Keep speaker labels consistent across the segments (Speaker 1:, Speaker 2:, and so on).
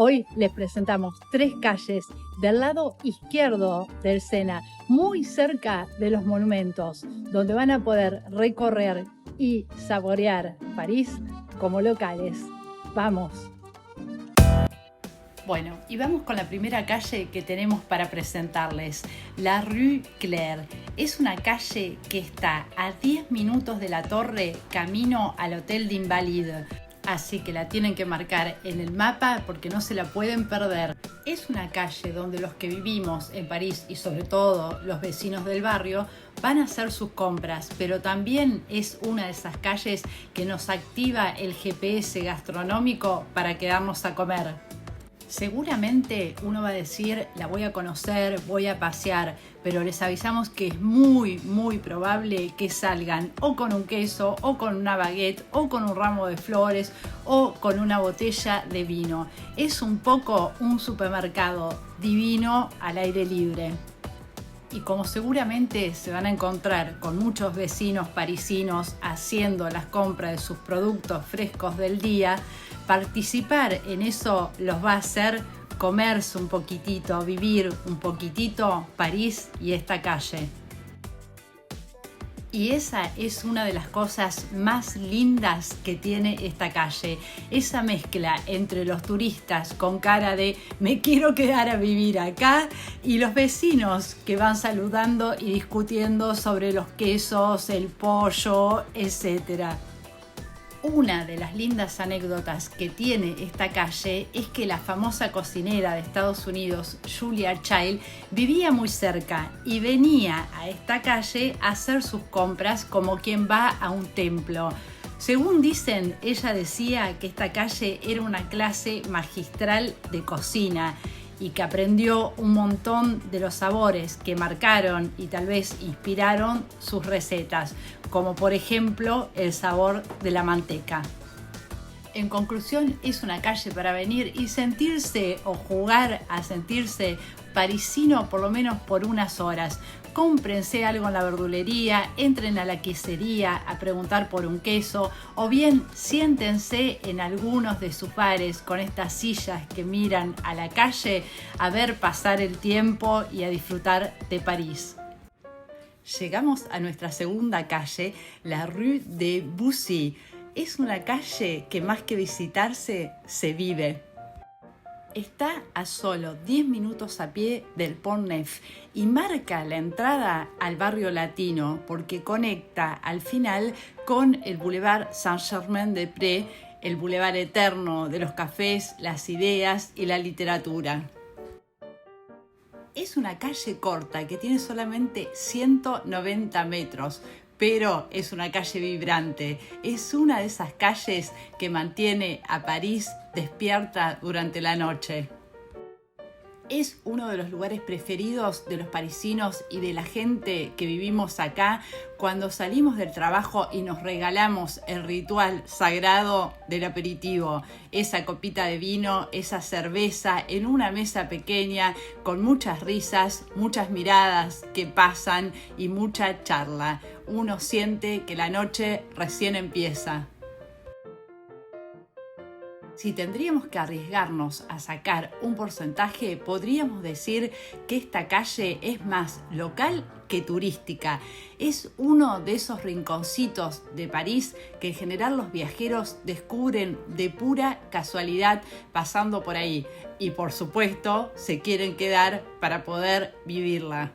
Speaker 1: Hoy les presentamos 3 calles del lado izquierdo del Sena, muy cerca de los monumentos, donde van a poder recorrer y saborear París como locales. ¡Vamos! Bueno, y vamos con la primera calle que tenemos para presentarles, la Rue Claire. Es una calle que está a 10 minutos de la torre, camino al Hotel d'Invalides. Así que la tienen que marcar en el mapa porque no se la pueden perder. Es una calle donde los que vivimos en París y sobre todo los vecinos del barrio van a hacer sus compras, pero también es una de esas calles que nos activa el GPS gastronómico para quedarnos a comer. Seguramente uno va a decir, la voy a conocer, voy a pasear, pero les avisamos que es muy probable que salgan o con un queso, o con una baguette, o con un ramo de flores, o con una botella de vino. Es un poco un supermercado divino al aire libre. Y como seguramente se van a encontrar con muchos vecinos parisinos haciendo las compras de sus productos frescos del día, participar en eso los va a hacer comerse un poquitito, vivir un poquitito París y esta calle. Y esa es una de las cosas más lindas que tiene esta calle. Esa mezcla entre los turistas con cara de me quiero quedar a vivir acá y los vecinos que van saludando y discutiendo sobre los quesos, el pollo, etc. Una de las lindas anécdotas que tiene esta calle es que la famosa cocinera de Estados Unidos, Julia Child, vivía muy cerca y venía a esta calle a hacer sus compras como quien va a un templo. Según dicen, ella decía que esta calle era una clase magistral de cocina y que aprendió un montón de los sabores que marcaron y tal vez inspiraron sus recetas, como por ejemplo el sabor de la manteca. En conclusión, es una calle para venir y sentirse o jugar a sentirse parisino por lo menos por unas horas. Cómprense algo en la verdulería, entren a la quesería a preguntar por un queso o bien siéntense en algunos de sus bares con estas sillas que miran a la calle a ver pasar el tiempo y a disfrutar de París. Llegamos a nuestra segunda calle, la Rue de Bussy. Es una calle que más que visitarse, se vive. Está a solo 10 minutos a pie del Pont Neuf y marca la entrada al barrio latino porque conecta al final con el Boulevard Saint-Germain-des-Prés, el Boulevard eterno de los cafés, las ideas y la literatura. Es una calle corta que tiene solamente 190 metros, pero es una calle vibrante. Es una de esas calles que mantiene a París despierta durante la noche. Es uno de los lugares preferidos de los parisinos y de la gente que vivimos acá cuando salimos del trabajo y nos regalamos el ritual sagrado del aperitivo, esa copita de vino, esa cerveza en una mesa pequeña con muchas risas, muchas miradas que pasan y mucha charla. Uno siente que la noche recién empieza. Si tendríamos que arriesgarnos a sacar un porcentaje, podríamos decir que esta calle es más local que turística. Es uno de esos rinconcitos de París que en general los viajeros descubren de pura casualidad pasando por ahí y por supuesto se quieren quedar para poder vivirla.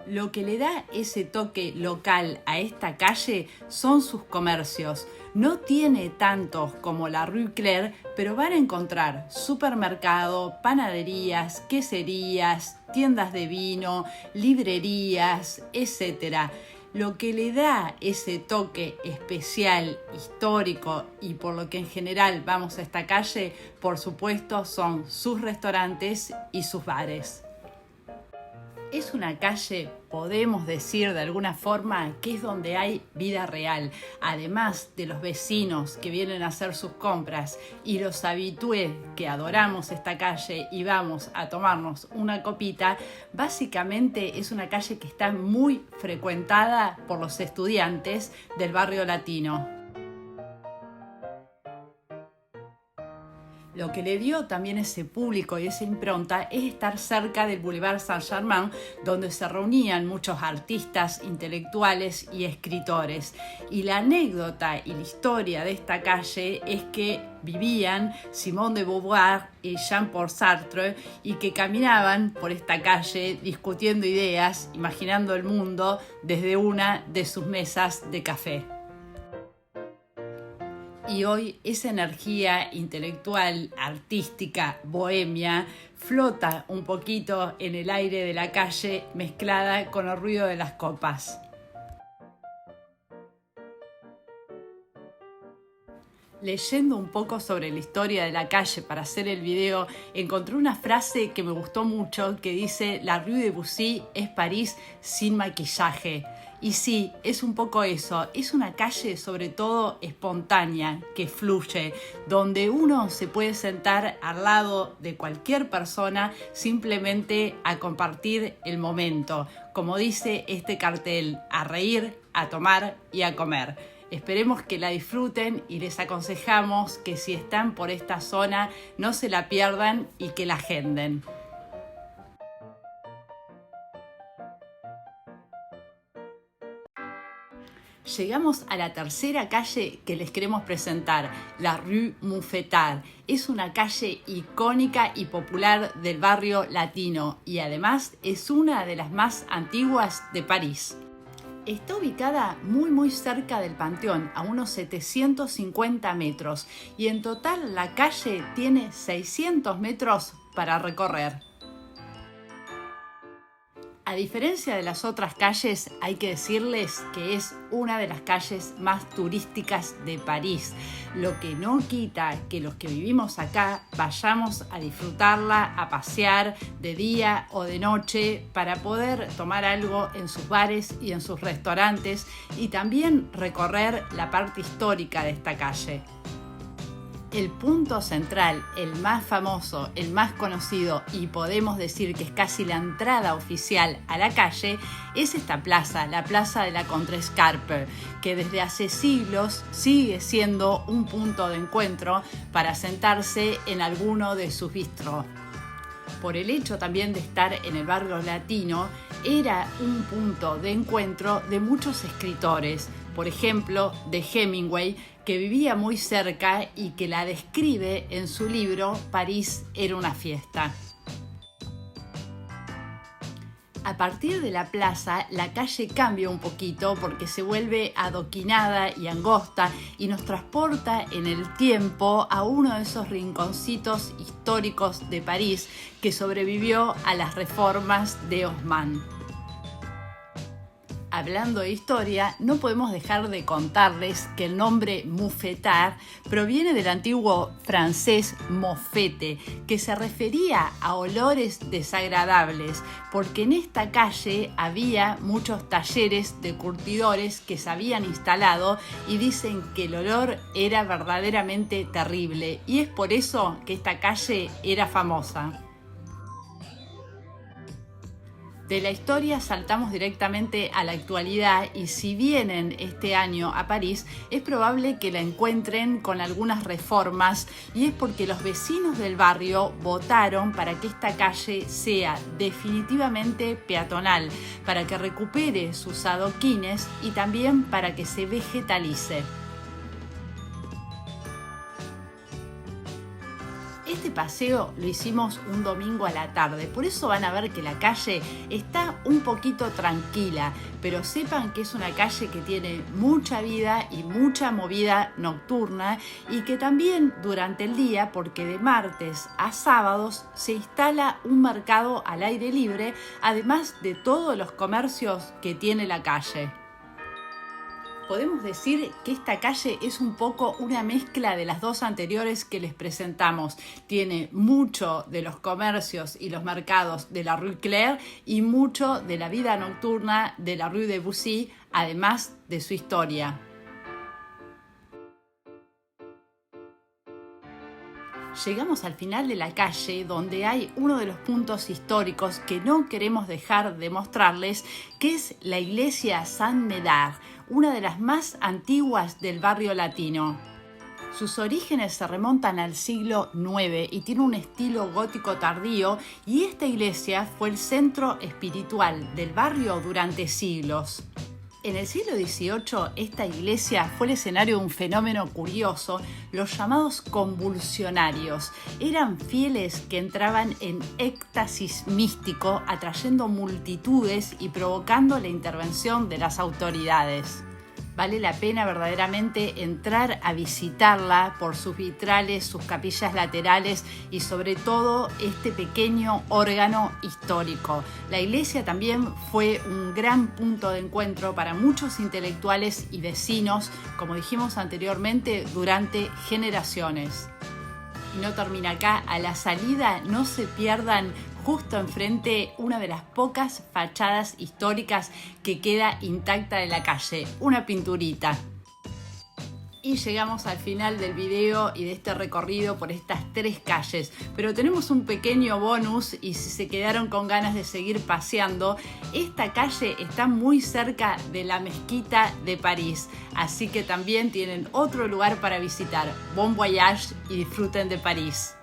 Speaker 1: Lo que le da ese toque local a esta calle son sus comercios. No tiene tantos como la Rue Claire, pero van a encontrar supermercado, panaderías, queserías, tiendas de vino, librerías, etc. Lo que le da ese toque especial, histórico y por lo que en general vamos a esta calle, por supuesto, son sus restaurantes y sus bares. Es una calle, podemos decir de alguna forma, que es donde hay vida real. Además de los vecinos que vienen a hacer sus compras y los habitués que adoramos esta calle y vamos a tomarnos una copita, básicamente es una calle que está muy frecuentada por los estudiantes del barrio latino. Lo que le dio también ese público y esa impronta es estar cerca del Boulevard Saint-Germain, donde se reunían muchos artistas, intelectuales y escritores. Y la anécdota y la historia de esta calle es que vivían Simone de Beauvoir y Jean-Paul Sartre y que caminaban por esta calle discutiendo ideas, imaginando el mundo desde una de sus mesas de café. Y hoy esa energía intelectual, artística, bohemia, flota un poquito en el aire de la calle mezclada con el ruido de las copas. Leyendo un poco sobre la historia de la calle para hacer el video, encontré una frase que me gustó mucho que dice: "La Rue de Bussy es París sin maquillaje". Y sí, es un poco eso, es una calle sobre todo espontánea, que fluye, donde uno se puede sentar al lado de cualquier persona simplemente a compartir el momento. Como dice este cartel, a reír, a tomar y a comer. Esperemos que la disfruten y les aconsejamos que si están por esta zona no se la pierdan y que la agenden. Llegamos a la tercera calle que les queremos presentar, la Rue Mouffetard. Es una calle icónica y popular del barrio latino y además es una de las más antiguas de París. Está ubicada muy cerca del Panteón, a unos 750 metros, y en total la calle tiene 600 metros para recorrer. A diferencia de las otras calles, hay que decirles que es una de las calles más turísticas de París, lo que no quita que los que vivimos acá vayamos a disfrutarla, a pasear de día o de noche para poder tomar algo en sus bares y en sus restaurantes y también recorrer la parte histórica de esta calle. El punto central, el más famoso, el más conocido y podemos decir que es casi la entrada oficial a la calle, es esta plaza, la Plaza de la Contrescarpe, que desde hace siglos sigue siendo un punto de encuentro para sentarse en alguno de sus bistros. Por el hecho también de estar en el barrio latino, era un punto de encuentro de muchos escritores, por ejemplo, de Hemingway, que vivía muy cerca y que la describe en su libro París era una fiesta. A partir de la plaza, la calle cambia un poquito porque se vuelve adoquinada y angosta y nos transporta en el tiempo a uno de esos rinconcitos históricos de París que sobrevivió a las reformas de Haussmann. Hablando de historia, no podemos dejar de contarles que el nombre Mouffetard proviene del antiguo francés moffete, que se refería a olores desagradables, porque en esta calle había muchos talleres de curtidores que se habían instalado y dicen que el olor era verdaderamente terrible, y es por eso que esta calle era famosa. De la historia saltamos directamente a la actualidad y si vienen este año a París es probable que la encuentren con algunas reformas y es porque los vecinos del barrio votaron para que esta calle sea definitivamente peatonal, para que recupere sus adoquines y también para que se vegetalice. Este paseo lo hicimos un domingo a la tarde, por eso van a ver que la calle está un poquito tranquila, pero sepan que es una calle que tiene mucha vida y mucha movida nocturna y que también durante el día, porque de martes a sábados se instala un mercado al aire libre, además de todos los comercios que tiene la calle. Podemos decir que esta calle es un poco una mezcla de las dos anteriores que les presentamos. Tiene mucho de los comercios y los mercados de la Rue Claire y mucho de la vida nocturna de la Rue de Bussy, además de su historia. Llegamos al final de la calle, donde hay uno de los puntos históricos que no queremos dejar de mostrarles, que es la iglesia Saint-Médard, una de las más antiguas del barrio latino. Sus orígenes se remontan al siglo IX y tiene un estilo gótico tardío, y esta iglesia fue el centro espiritual del barrio durante siglos. En el siglo XVIII, esta iglesia fue el escenario de un fenómeno curioso, los llamados convulsionarios. Eran fieles que entraban en éxtasis místico, atrayendo multitudes y provocando la intervención de las autoridades. Vale la pena verdaderamente entrar a visitarla por sus vitrales, sus capillas laterales y sobre todo este pequeño órgano histórico. La iglesia también fue un gran punto de encuentro para muchos intelectuales y vecinos, como dijimos anteriormente, durante generaciones. Y no termina acá, a la salida no se pierdan justo enfrente una de las pocas fachadas históricas que queda intacta de la calle, una pinturita. Y llegamos al final del video y de este recorrido por estas 3 calles, pero tenemos un pequeño bonus y si se quedaron con ganas de seguir paseando, esta calle está muy cerca de la Mezquita de París, así que también tienen otro lugar para visitar. Bon voyage y disfruten de París.